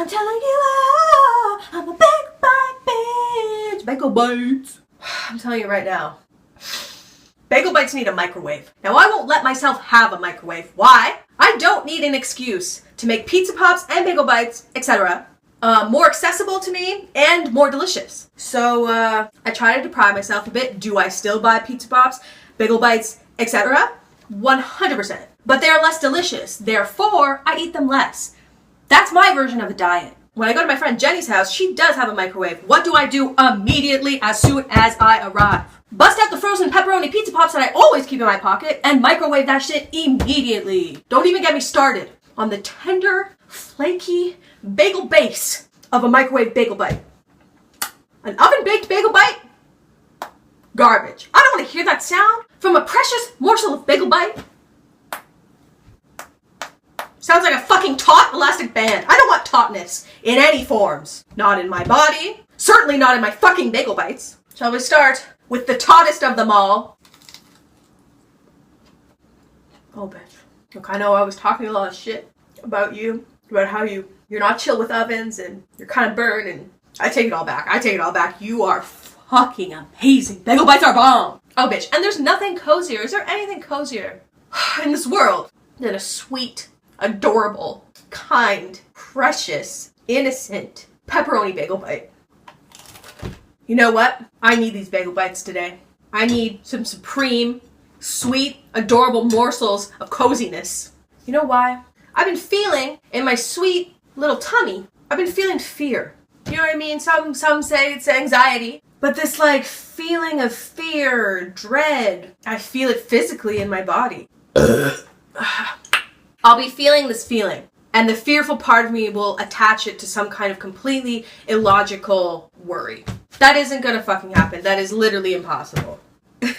I'm telling you all, I'm a big bite bitch. Bagel bites. I'm telling you right now, bagel bites need a microwave. Now I won't let myself have a microwave. Why? I don't need an excuse to make pizza pops and bagel bites, etc. more accessible to me and more delicious. So I try to deprive myself a bit. Do I still buy pizza pops, bagel bites, etc.? 100%. But they're less delicious. Therefore, I eat them less. That's my version of a diet. When I go to my friend Jenny's house, she does have a microwave. What do I do immediately as soon as I arrive? Bust out the frozen pepperoni pizza pops that I always keep in my pocket and microwave that shit immediately. Don't even get me started on the tender, flaky bagel base of a microwave bagel bite. An oven-baked bagel bite? Garbage. I don't want to hear that sound from a precious morsel of bagel bite. Sounds like a fucking taut elastic band. I don't want tautness in any forms. Not in my body. Certainly not in my fucking bagel bites. Shall we start with the tautest of them all? Oh, bitch. Look, I know I was talking a lot of shit about you. About how you're not chill with ovens and you're kind of burned, and I take it all back. I take it all back. You are fucking amazing. Bagel bites are bomb. Oh, bitch. And there's nothing cozier. Is there anything cozier in this world than a sweet, adorable, kind, precious, innocent pepperoni bagel bite? You know what? I need these bagel bites today. I need some supreme, sweet, adorable morsels of coziness. You know why? I've been feeling in my sweet little tummy, I've been feeling fear. You know what I mean? Some say it's anxiety, but this like feeling of fear, dread, I feel it physically in my body. I'll be feeling this feeling, and the fearful part of me will attach it to some kind of completely illogical worry. That isn't gonna fucking happen. That is literally impossible.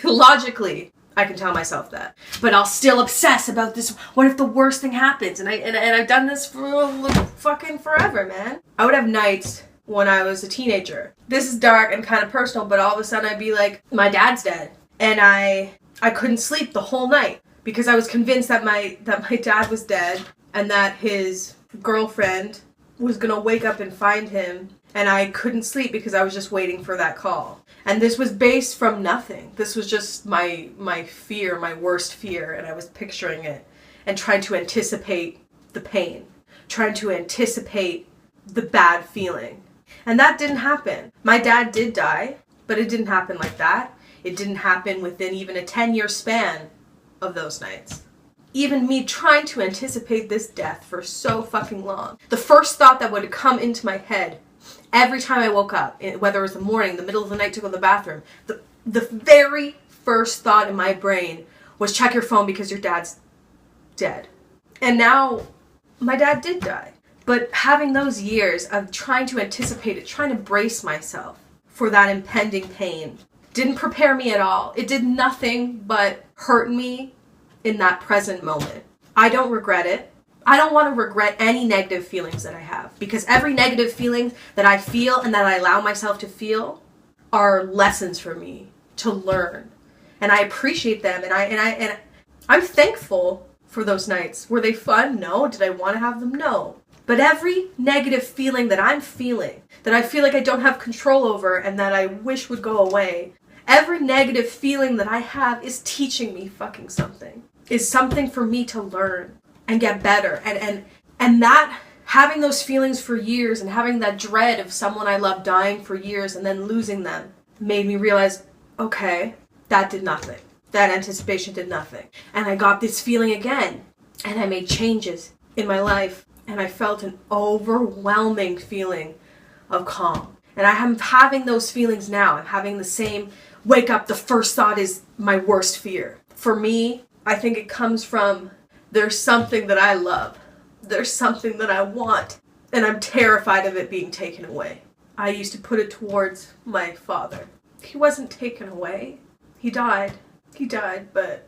Logically, I can tell myself that. But I'll still obsess about this. What if the worst thing happens? And I've done this for fucking forever, man. I would have nights when I was a teenager. This is dark and kind of personal, but all of a sudden I'd be like, my dad's dead. And I couldn't sleep the whole night because I was convinced that my dad was dead and that his girlfriend was gonna wake up and find him. And I couldn't sleep because I was just waiting for that call. And this was based from nothing. This was just my fear, my worst fear. And I was picturing it and trying to anticipate the pain, trying to anticipate the bad feeling. And that didn't happen. My dad did die, but it didn't happen like that. It didn't happen within even a 10-year span of those nights. Even me trying to anticipate this death for so fucking long. The first thought that would come into my head every time I woke up, whether it was the morning, the middle of the night to go to the bathroom, the very first thought in my brain was check your phone because your dad's dead. And now, my dad did die. But having those years of trying to anticipate it, trying to brace myself for that impending pain, didn't prepare me at all. It did nothing but hurt me in that present moment. I don't regret it. I don't want to regret any negative feelings that I have, because every negative feeling that I feel and that I allow myself to feel are lessons for me to learn. And I appreciate them, and I'm thankful for those nights. Were they fun? No. Did I want to have them? No. But every negative feeling that I'm feeling, that I feel like I don't have control over and that I wish would go away, every negative feeling that I have is teaching me fucking something. Is something for me to learn and get better. And that, having those feelings for years and having that dread of someone I love dying for years and then losing them made me realize, okay, that did nothing. That anticipation did nothing. And I got this feeling again. And I made changes in my life. And I felt an overwhelming feeling of calm. And I am having those feelings now. I'm having the same wake up, the first thought is my worst fear. For me, I think it comes from there's something that I love. There's something that I want. And I'm terrified of it being taken away. I used to put it towards my father. He wasn't taken away. He died. He died, but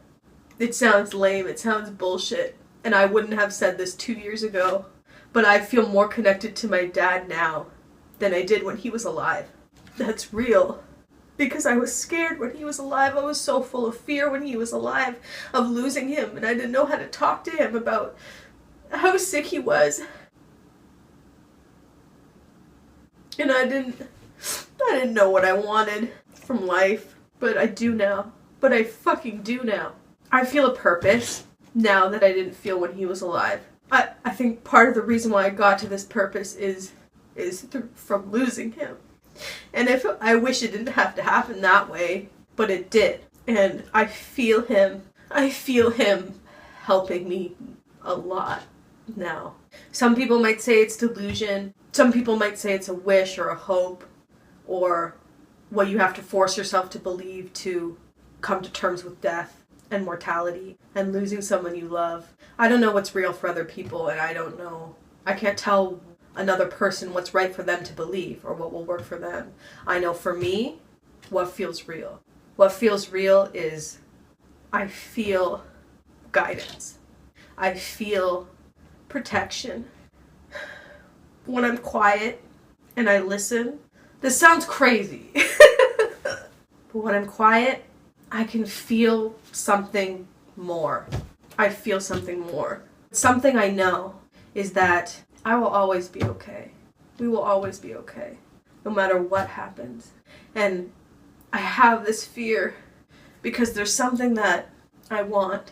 it sounds lame. It sounds bullshit. And I wouldn't have said this 2 years ago. But I feel more connected to my dad now than I did when he was alive. That's real. Because I was scared when he was alive. I was so full of fear when he was alive of losing him. And I didn't know how to talk to him about how sick he was. And I didn't know what I wanted from life, but I do now. But I fucking do now. I feel a purpose now that I didn't feel when he was alive. I think part of the reason why I got to this purpose is from losing him. And I wish it didn't have to happen that way, but it did. And I feel him helping me a lot now. Some people might say it's delusion. Some people might say it's a wish or a hope, or what you have to force yourself to believe to come to terms with death and mortality and losing someone you love. I don't know what's real for other people, and I can't tell another person what's right for them to believe or what will work for them. I know for me, what feels real. What feels real is I feel guidance. I feel protection. When I'm quiet and I listen, this sounds crazy, but when I'm quiet, I can feel something more. I feel something more. Something I know is that I will always be okay. We will always be okay, no matter what happens. And I have this fear because there's something that I want.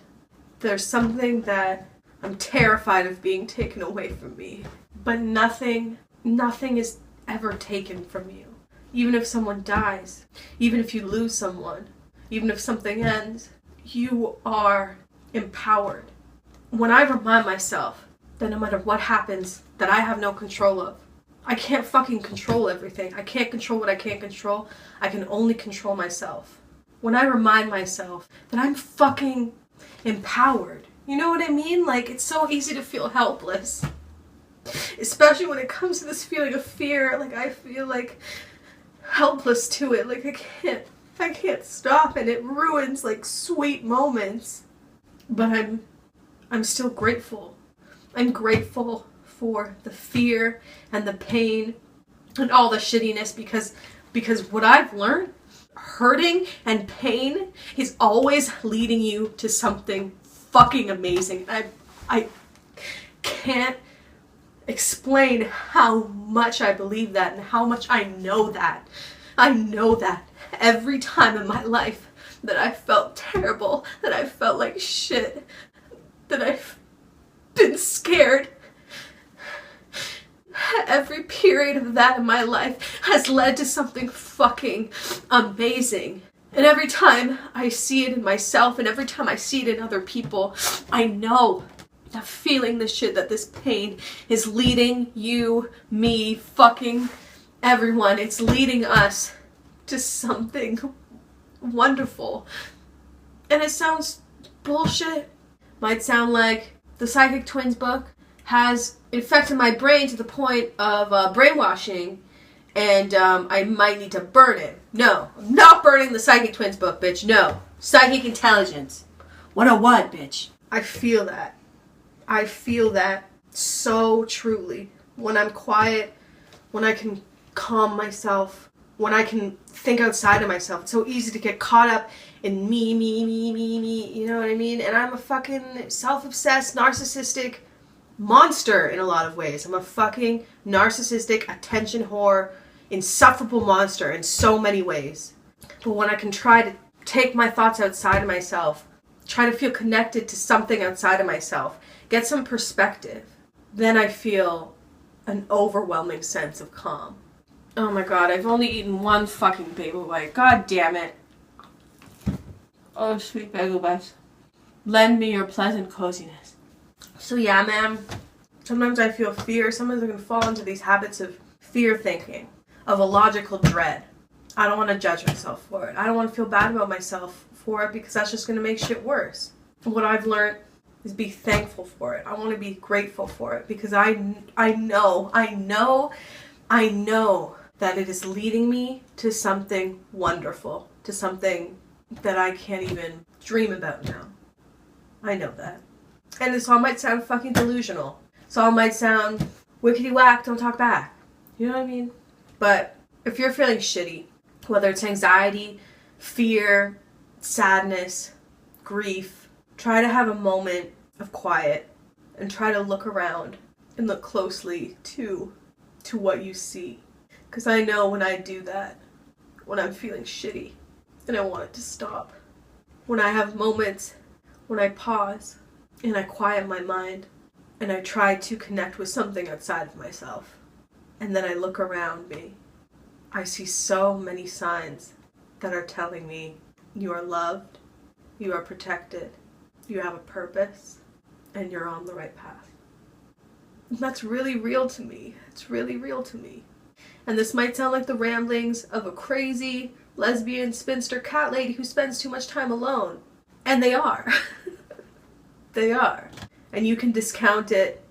There's something that I'm terrified of being taken away from me. But nothing is ever taken from you. Even if someone dies, even if you lose someone, even if something ends, you are empowered. When I remind myself that no matter what happens, that I have no control of. I can't fucking control everything. I can't control what I can't control. I can only control myself. When I remind myself that I'm fucking empowered. You know what I mean? Like, it's so easy to feel helpless. Especially when it comes to this feeling of fear. Like, I feel like helpless to it. Like, I can't stop, and it ruins like sweet moments. But I'm still grateful. I'm grateful for the fear and the pain and all the shittiness because what I've learned, hurting and pain is always leading you to something fucking amazing. I can't explain how much I believe that and how much I know that. I know that every time in my life that I felt terrible, that I felt like shit, that I've been scared, every period of that in my life has led to something fucking amazing. And every time I see it in myself and every time I see it in other people, I know that feeling this shit, that this pain is leading you, me, fucking everyone. It's leading us to something wonderful. And it sounds bullshit. Might sound like the Psychic Twins book has infected my brain to the point of brainwashing, and I might need to burn it. No, I'm not burning the Psychic Twins book, bitch. No. Psychic Intelligence 101, bitch. I feel that. I feel that so truly. When I'm quiet, when I can calm myself, when I can think outside of myself. It's so easy to get caught up in me, you know what I mean? And I'm a fucking self-obsessed, narcissistic monster in a lot of ways. I'm a fucking narcissistic, attention whore, insufferable monster in so many ways. But when I can try to take my thoughts outside of myself, try to feel connected to something outside of myself, get some perspective, then I feel an overwhelming sense of calm. Oh my god, I've only eaten one fucking bagel bite. God damn it. Oh, sweet bagel bites. Lend me your pleasant coziness. So yeah, man, sometimes I feel fear. Sometimes I can fall into these habits of fear thinking, of illogical dread. I don't want to judge myself for it. I don't want to feel bad about myself for it because that's just going to make shit worse. What I've learned is be thankful for it. I want to be grateful for it because I know that it is leading me to something wonderful, to something that I can't even dream about now. I know that. And this all might sound fucking delusional. This all might sound wickety whack, don't talk back. You know what I mean? But if you're feeling shitty, whether it's anxiety, fear, sadness, grief, try to have a moment of quiet and try to look around and look closely to what you see. Because I know when I do that, when I'm feeling shitty and I want it to stop, when I have moments when I pause and I quiet my mind and I try to connect with something outside of myself, and then I look around me, I see so many signs that are telling me you are loved, you are protected, you have a purpose, and you're on the right path. And that's really real to me. It's really real to me. And this might sound like the ramblings of a crazy lesbian spinster cat lady who spends too much time alone. And they are. They are. And you can discount it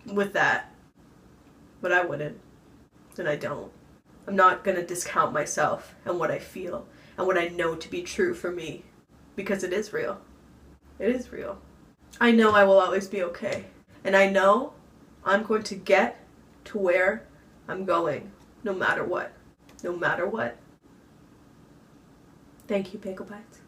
with that. But I wouldn't. And I don't. I'm not going to discount myself and what I feel and what I know to be true for me. Because it is real. It is real. I know I will always be okay. And I know I'm going to get to where I'm going. No matter what. No matter what. Thank you, Bagel Bites.